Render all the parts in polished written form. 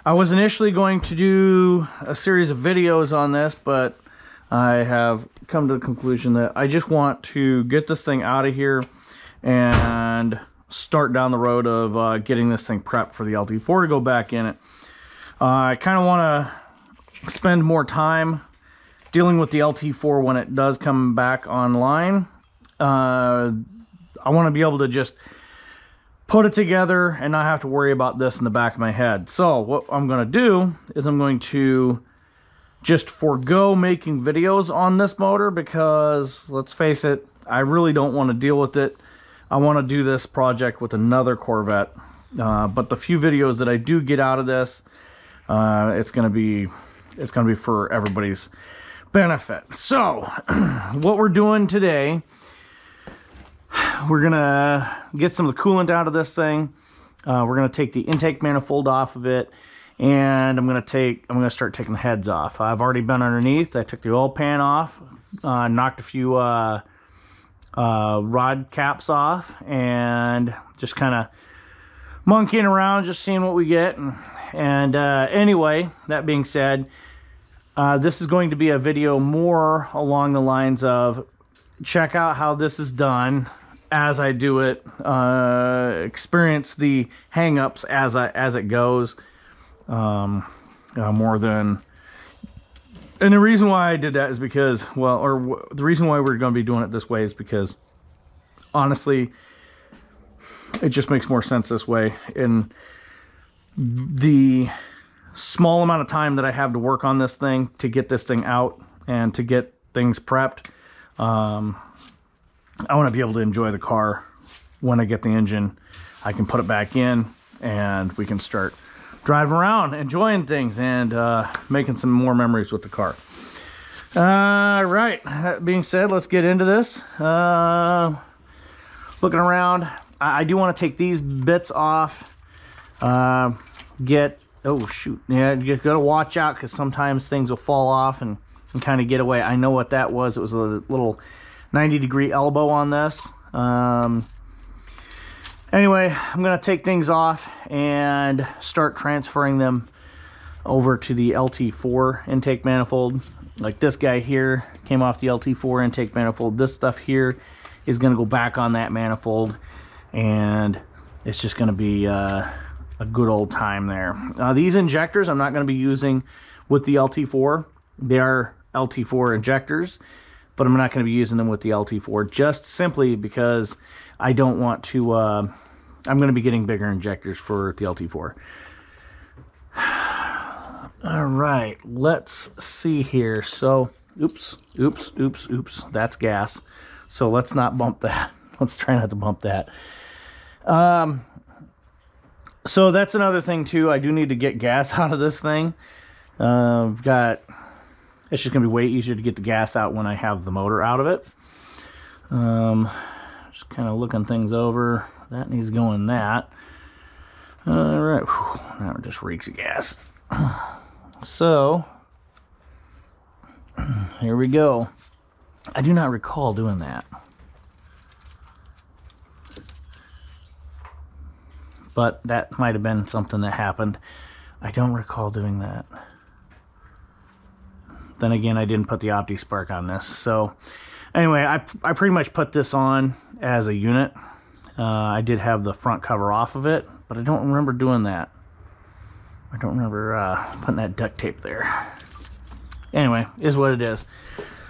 I was initially going to do a series of videos on this, but I have come to the conclusion that I just want to get this thing out of here and start down the road of getting this thing prepped for the LT4 to go back in it. I kind of want to spend more time dealing with the LT4 when it does come back online. I want to be able to just put it together and not have to worry about this in the back of my head. So what I'm going to do is I'm going to just forego making videos on this motor because, let's face it, I really don't want to deal with it. I want to do this project with another Corvette. But the few videos that I do get out of this, it's going to be for everybody's benefit. So what we're doing today, we're gonna get some of the coolant out of this thing. We're gonna take the intake manifold off of it, and I'm gonna start taking the heads off. I've already been underneath. I took the oil pan off, knocked a few rod caps off, and just kind of monkeying around, just seeing what we get. And anyway, that being said, this is going to be a video more along the lines of check out how this is done as I do it, experience the hang-ups as it goes, more than. And the reason why I did that is because, well, the reason why we're going to be doing it this way is because, honestly, it just makes more sense this way. In the small amount of time that I have to work on this thing, to get this thing out and to get things prepped, I want to be able to enjoy the car when I get the engine. I can put it back in and we can start driving around, enjoying things, and making some more memories with the car. Right, that being said, let's get into this. Looking around, I do want to take these bits off. Oh shoot, yeah, you gotta watch out because sometimes things will fall off and kind of get away. I know what that was. It was a little 90-degree elbow on this. Anyway, I'm gonna take things off and start transferring them over to the LT4 intake manifold. Like this guy here came off the LT4 intake manifold. This stuff here is gonna go back on that manifold, and it's just gonna be a good old time there. These injectors I'm not going to be using with the LT4. They are LT4 injectors, but I'm not going to be using them with the LT4 just simply because I don't want to. I'm going to be getting bigger injectors for the LT4. All right, let's see here. So, oops, that's gas. So let's not bump that. Let's try not to bump that. So that's another thing too. I do need to get gas out of this thing. It's just gonna be way easier to get the gas out when I have the motor out of it. Just kind of looking things over. That needs going in that. All right, now it just reeks of gas. So here we go. I do not recall doing that, but that might have been something that happened. I don't recall doing that. Then again, I didn't put the OptiSpark on this. So anyway, I pretty much put this on as a unit. I did have the front cover off of it, but I don't remember doing that. I don't remember putting that duct tape there. Anyway, is what it is.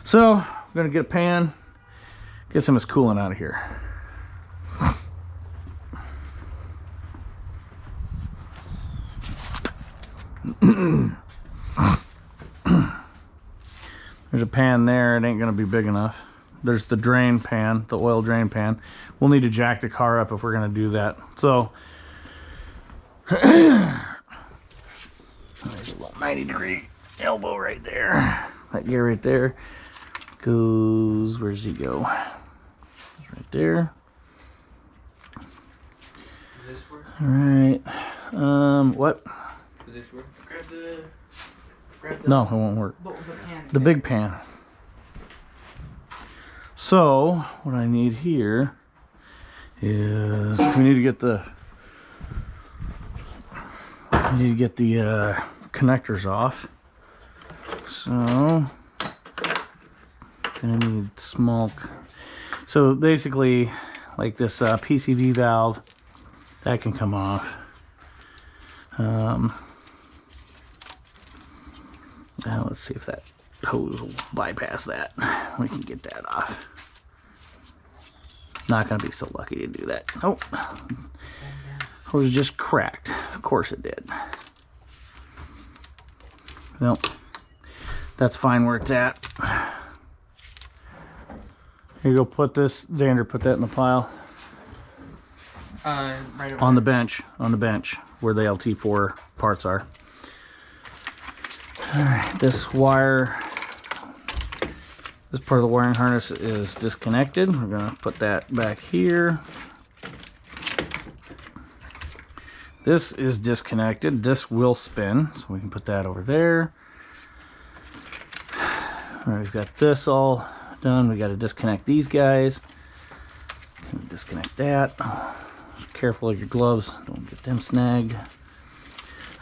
So I'm gonna get a pan, get some of this coolant out of here. There's a pan there. It ain't gonna be big enough. There's the drain pan, the oil drain pan. We'll need to jack the car up if we're gonna do that. So there's a little 90-degree elbow right there. That gear right there goes, where does he go? Right there. Does this work? All right. What? Does this work? Grab the No, it won't work. the pan. The big pan. So what I need here is we need to get the I need to get the connectors off. So, gonna need small. So basically, like this PCV valve, that can come off. Now let's see if that hose will bypass that. We can get that off. Not gonna be so lucky to do that. Oh, hose just cracked. Of course it did. Well, that's fine where it's at. Here you go. Put this, Xander. Put that in the pile. Right over on the there. bench. On the bench where the LT4 parts are. All right. This wire. This part of the wiring harness is disconnected. We're gonna put that back here. This is disconnected. This will spin, so we can put that over there. All right, we've got this all done. We got to disconnect these guys. Can disconnect that. Careful of your gloves. Don't get them snagged.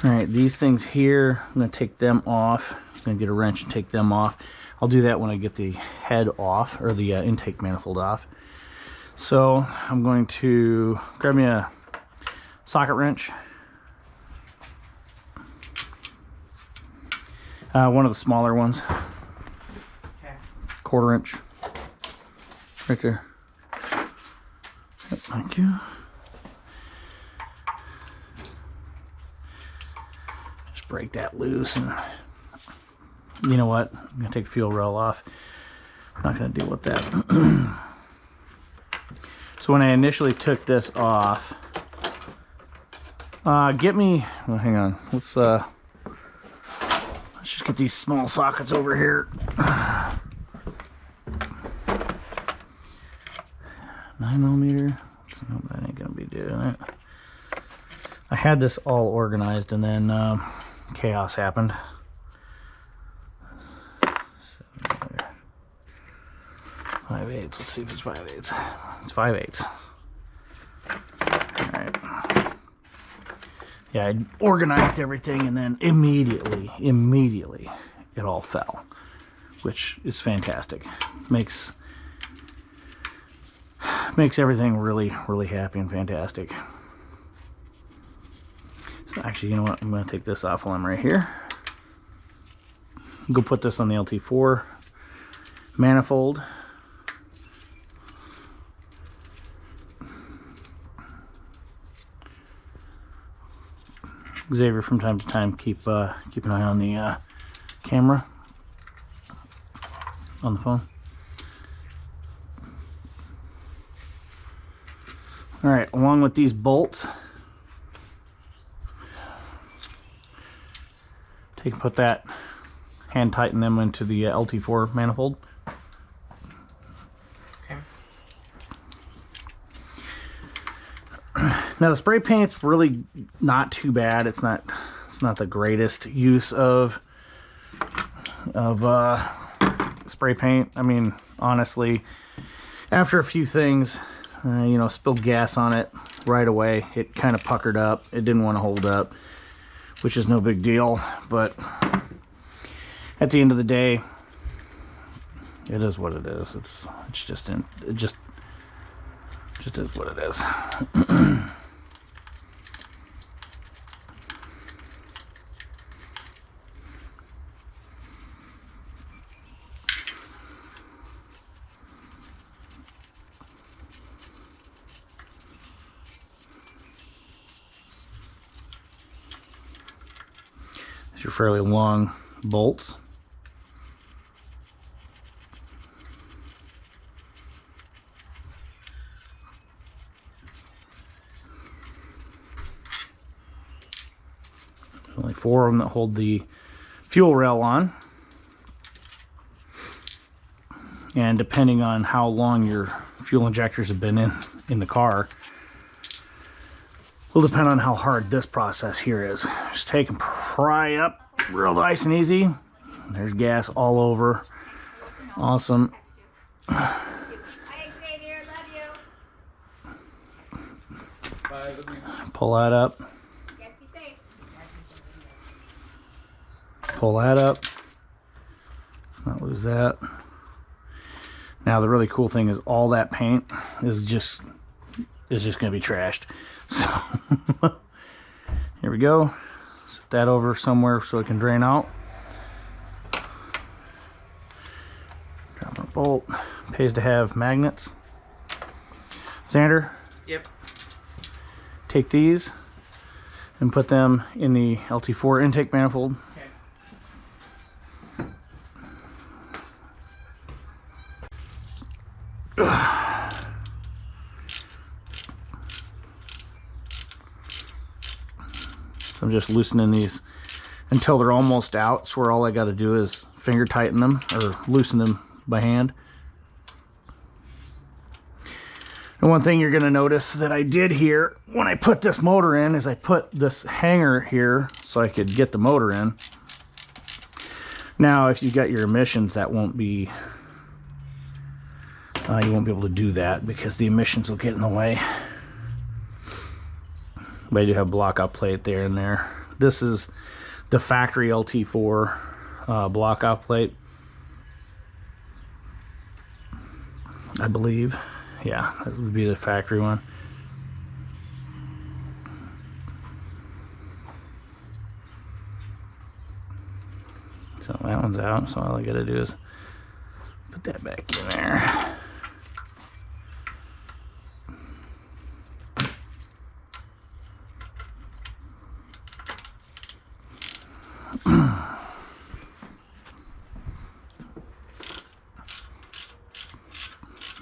All right, these things here, I'm gonna take them off. I'm gonna get a wrench and take them off. I'll do that when I get the head off, or the intake manifold off. So I'm going to grab me a socket wrench. One of the smaller ones. Okay. 1/4 inch. Right there. Yep, thank you. Just break that loose, and you know what? I'm gonna take the fuel rail off. I'm not gonna deal with that. So when I initially took this off, get me. Well, hang on. Let's just get these small sockets over here. 9mm. No, that ain't gonna be doing it. I had this all organized, and then chaos happened. 5/8. Let's see if it's 5/8. It's 5/8. All right. Yeah, I organized everything, and then immediately, it all fell, which is fantastic. Makes everything really, really happy and fantastic. So actually, you know what? I'm going to take this off while I'm right here. Go put this on the LT4 manifold. Xavier, from time to time, keep an eye on the camera on the phone. All right, along with these bolts, put that, hand tighten them into the LT4 manifold. Okay. Now the spray paint's really not too bad. It's not the greatest use of spray paint. I mean, honestly, after a few things, you know, spilled gas on it right away. It kind of puckered up. It didn't want to hold up, which is no big deal. But at the end of the day, it is what it is. It just is what it is. These are fairly long bolts. There's only 4 of them that hold the fuel rail on. And depending on how long your fuel injectors have been in the car, will depend on how hard this process here is. Just take and pry up real nice and easy. There's gas all over. Awesome. Hi, Xavier, love you. Bye. Pull that up. Yes, be safe. pull that up. Let's not lose that. Now the really cool thing is all that paint is just going to be trashed. So here we go. Set that over somewhere so it can drain out. Drop our bolt. Pays to have magnets. Xander? Yep. Take these and put them in the LT4 intake manifold. Okay. So I'm just loosening these until they're almost out, so where all I got to do is finger tighten them or loosen them by hand. And one thing you're going to notice that I did here when I put this motor in is I put this hanger here so I could get the motor in. Now if you got your emissions, that won't be you won't be able to do that because the emissions will get in the way. But I do have block off plate there and there. This is the factory LT4 block off plate, I believe. Yeah, that would be the factory one. So that one's out, so all I gotta do is put that back in there.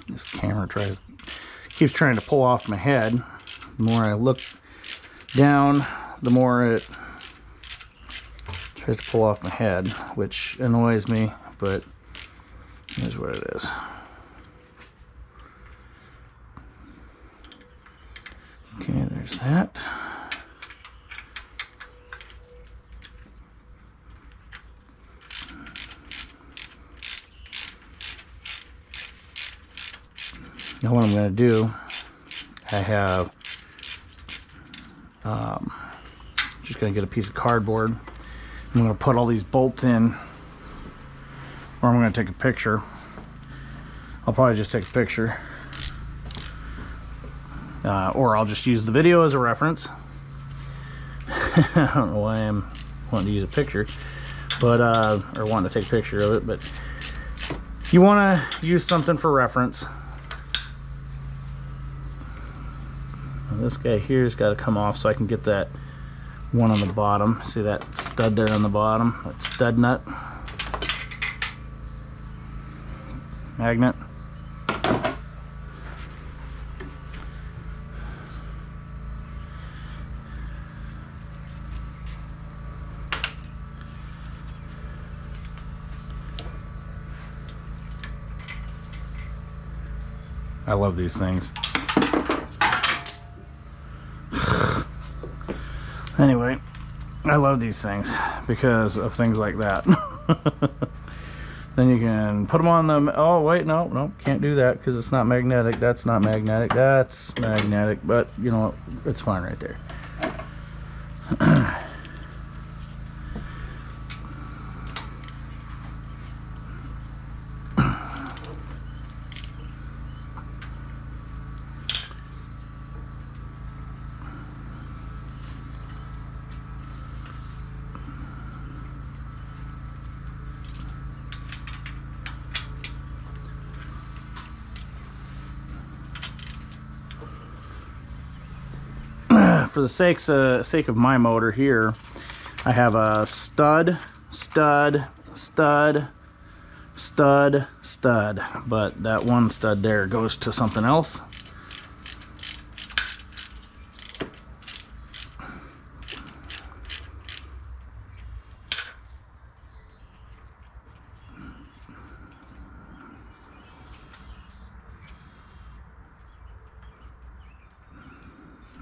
This camera keeps trying to pull off my head. The more I look down, the more it tries to pull off my head, which annoys me, but here's what it is. Okay, there's that. Now what I'm going to do, I have, just going to get a piece of cardboard. I'm going to put all these bolts in, or I'm going to take a picture. I'll probably just take a picture. Or I'll just use the video as a reference. I don't know why I'm wanting to use a picture, but, or wanting to take a picture of it, but you want to use something for reference. This guy here's got to come off so I can get that one on the bottom. See that stud there on the bottom? That stud nut. Magnet. I love these things. Anyway, I love these things because of things like that. Then you can put them on them. Oh wait, no, can't do that because it's not magnetic. That's not magnetic. That's magnetic. But you know what? It's fine right there. For the sake of my motor here, I have a stud, but that one stud there goes to something else.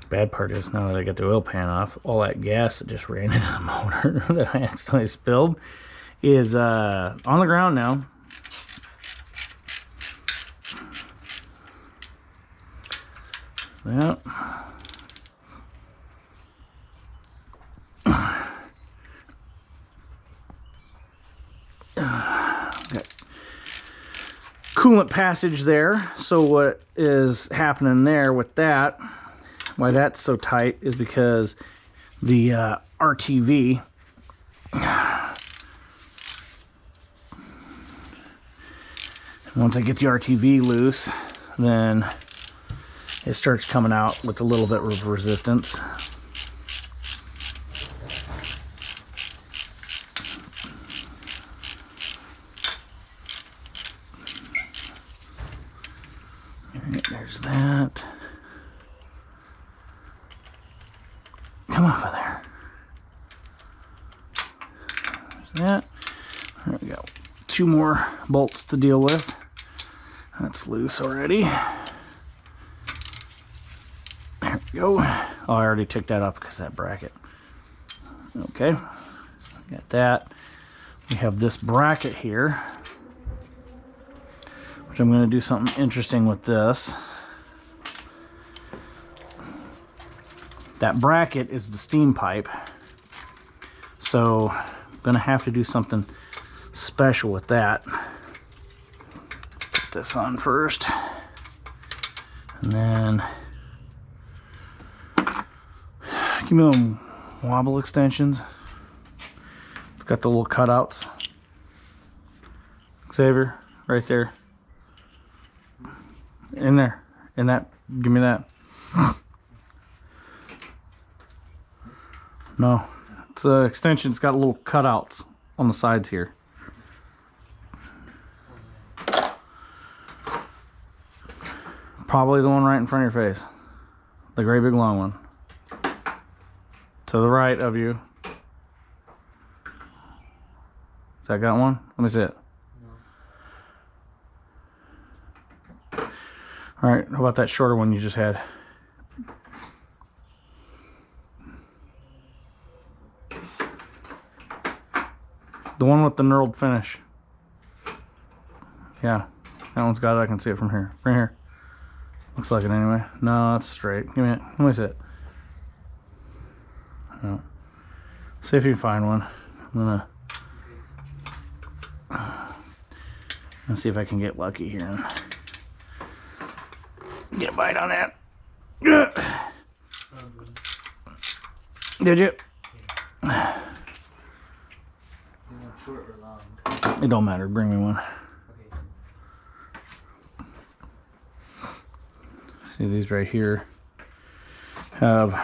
Bad part is now that I got the oil pan off, all that gas that just ran into the motor that I accidentally spilled is on the ground now. Yep. coolant passage there. So what is happening there with that, why that's so tight, is because the RTV, once I get the RTV loose, then it starts coming out with a little bit of resistance. There's that. Come off of there. There's that. There we go. 2 more bolts to deal with. That's loose already. There we go. Oh, I already took that up because of that bracket. Okay. Got that. We have this bracket here, which I'm going to do something interesting with this. That bracket is the steam pipe, so I'm going to have to do something special with that. Put this on first, and then give me them wobble extensions. It's got the little cutouts. Xavier, right there. In there. In that. Give me that. No. It's an extension. It's got little cutouts on the sides here. Probably the one right in front of your face. The great big long one. To the right of you. Has that got one? Let me see it. No. Alright, how about that shorter one you just had? The one with the knurled finish. Yeah, that one's got it. I can see it from here. Right here. Looks like it anyway. No, that's straight. Give me it. Let me see it. No. See if you can find one. I'm gonna see if I can get lucky here and get a bite on that. Did you? Short or long? It don't matter. Bring me one. Okay. See, these right here have,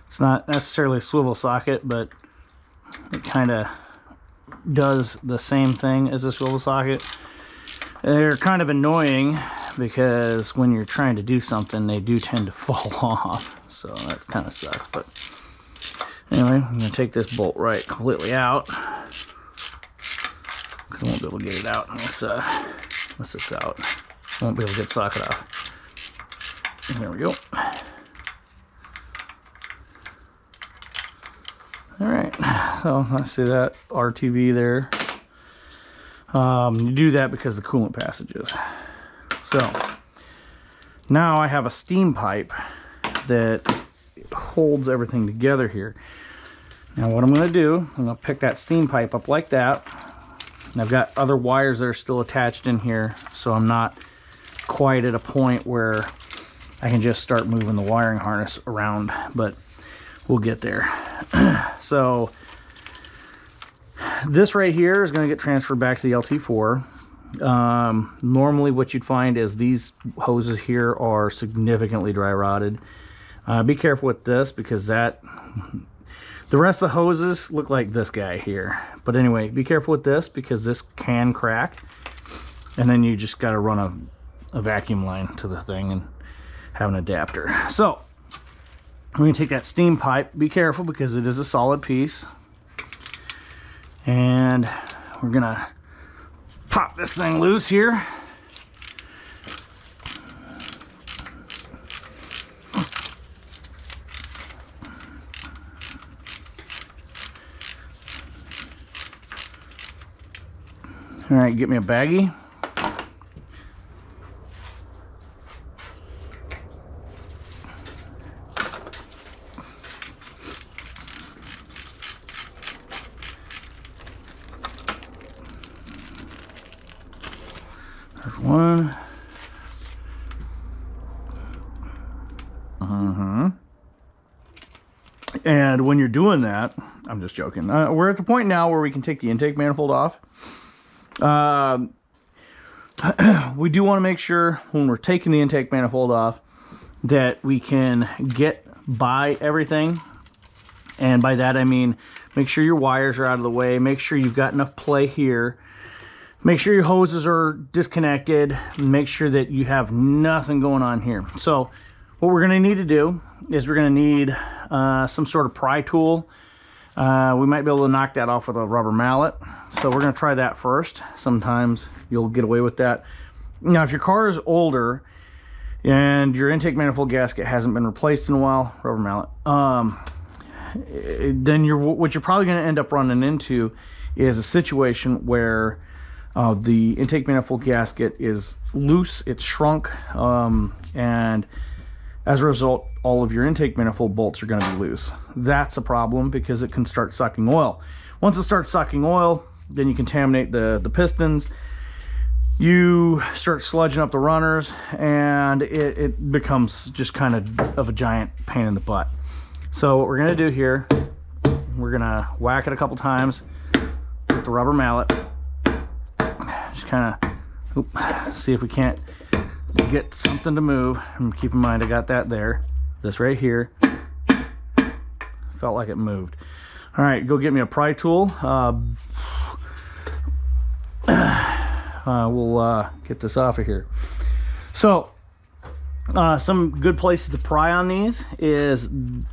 it's not necessarily a swivel socket, but it kind of does the same thing as a swivel socket. They're kind of annoying because when you're trying to do something, they do tend to fall off. So that kind of sucks. But anyway, I'm going to take this bolt right completely out because I won't be able to get it out unless it's out. I won't be able to get the socket off. And there we go. Alright, so let's see that RTV there. You do that because of the coolant passages. So now I have a steam pipe that holds everything together here. Now what I'm going to do, I'm going to pick that steam pipe up like that. And I've got other wires that are still attached in here, so I'm not quite at a point where I can just start moving the wiring harness around, but we'll get there. So this right here is going to get transferred back to the LT4. Normally what you'd find is these hoses here are significantly dry rotted. Be careful with this because the rest of the hoses look like this guy here. But anyway, be careful with this because this can crack, and then you just got to run a vacuum line to the thing and have an adapter. So I'm going to take that steam pipe. Be careful because it is a solid piece, and we're going to pop this thing loose here. All right, get me a baggie. one. And when you're doing that, I'm just joking. We're at the point now where we can take the intake manifold off. We do want to make sure when we're taking the intake manifold off that we can get by everything. And by that I mean make sure your wires are out of the way, make sure you've got enough play here, make sure your hoses are disconnected, and make sure that you have nothing going on here. So what we're going to need to do is we're going to need some sort of pry tool. We might be able to knock that off with a rubber mallet. So we're going to try that first. Sometimes you'll get away with that. Now, if your car is older and your intake manifold gasket hasn't been replaced in a while, rubber mallet, then what you're probably going to end up running into is a situation where the intake manifold gasket is loose, it's shrunk, and as a result, all of your intake manifold bolts are going to be loose. That's a problem because it can start sucking oil. Once it starts sucking oil, then you contaminate the pistons. You start sludging up the runners, and it becomes just kind of a giant pain in the butt. So what we're going to do here, we're going to whack it a couple times with the rubber mallet. Just kind of see if we can't get something to move. And keep in mind I got that there. This right here felt like it moved. All right, go get me a pry tool. We'll get this off of here. So some good places to pry on these is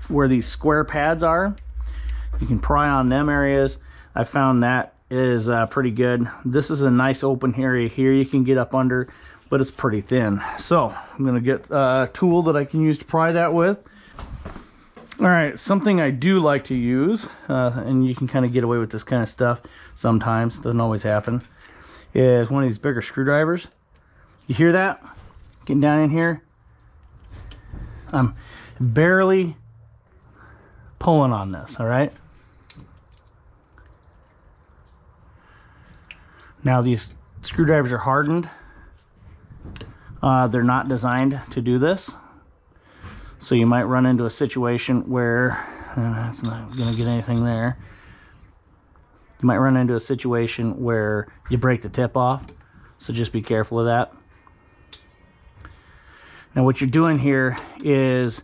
where these square pads are. You can pry on them areas. I found that is pretty good. This is a nice open area here you can get up under, but it's pretty thin. So I'm gonna get a tool that I can use to pry that with. All right, something I do like to use, and you can kind of get away with this kind of stuff sometimes, doesn't always happen, is one of these bigger screwdrivers. You hear that? Getting down in here. I'm barely pulling on this, all right? Now these screwdrivers are hardened. They're not designed to do this. So you might run into a situation where, it's not gonna get anything there. You might run into a situation where you break the tip off. So just be careful of that. Now what you're doing here is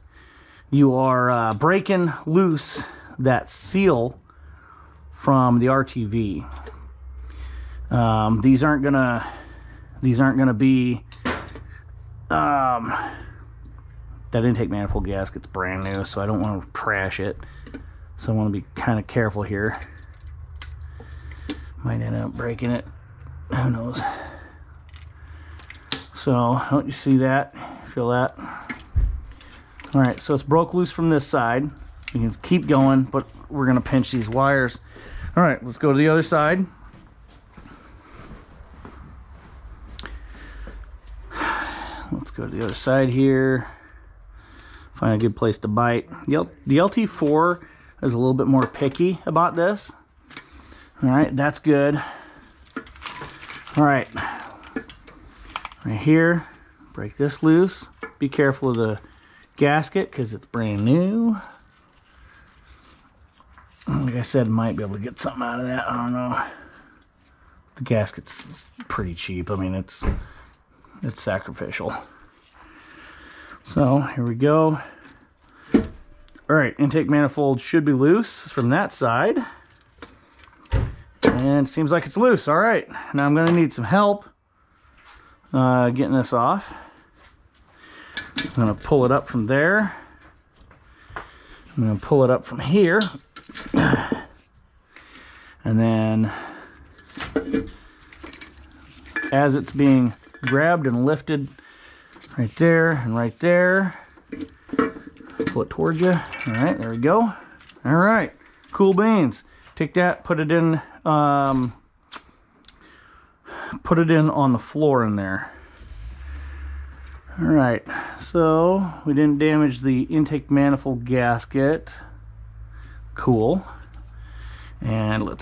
you are breaking loose that seal from the RTV. These aren't gonna be that intake manifold gasket's brand new, so I don't want to trash it. So I want to be kind of careful here. Might end up breaking it. Who knows? So don't you see that? Feel that? All right, so it's broke loose from this side. You can keep going, but we're gonna pinch these wires. All right, let's go to the other side. Let's go to the other side here. Find a good place to bite. The LT4 is a little bit more picky about this. All right, that's good. All right, right here, break this loose. Be careful of the gasket because it's brand new. Like I said, might be able to get something out of that. I don't know. The gasket's pretty cheap. I mean, it's sacrificial. So here we go. All right, intake manifold should be loose from that side. And it seems like it's loose. All right, now I'm gonna need some help getting this off. I'm gonna pull it up from there. I'm gonna pull it up from here. And then as it's being grabbed and lifted right there and right there, pull it towards you. All right, there we go. All right, cool beans. Take that, put it in on the floor in there. All right, so we didn't damage the intake manifold gasket. Cool. And let's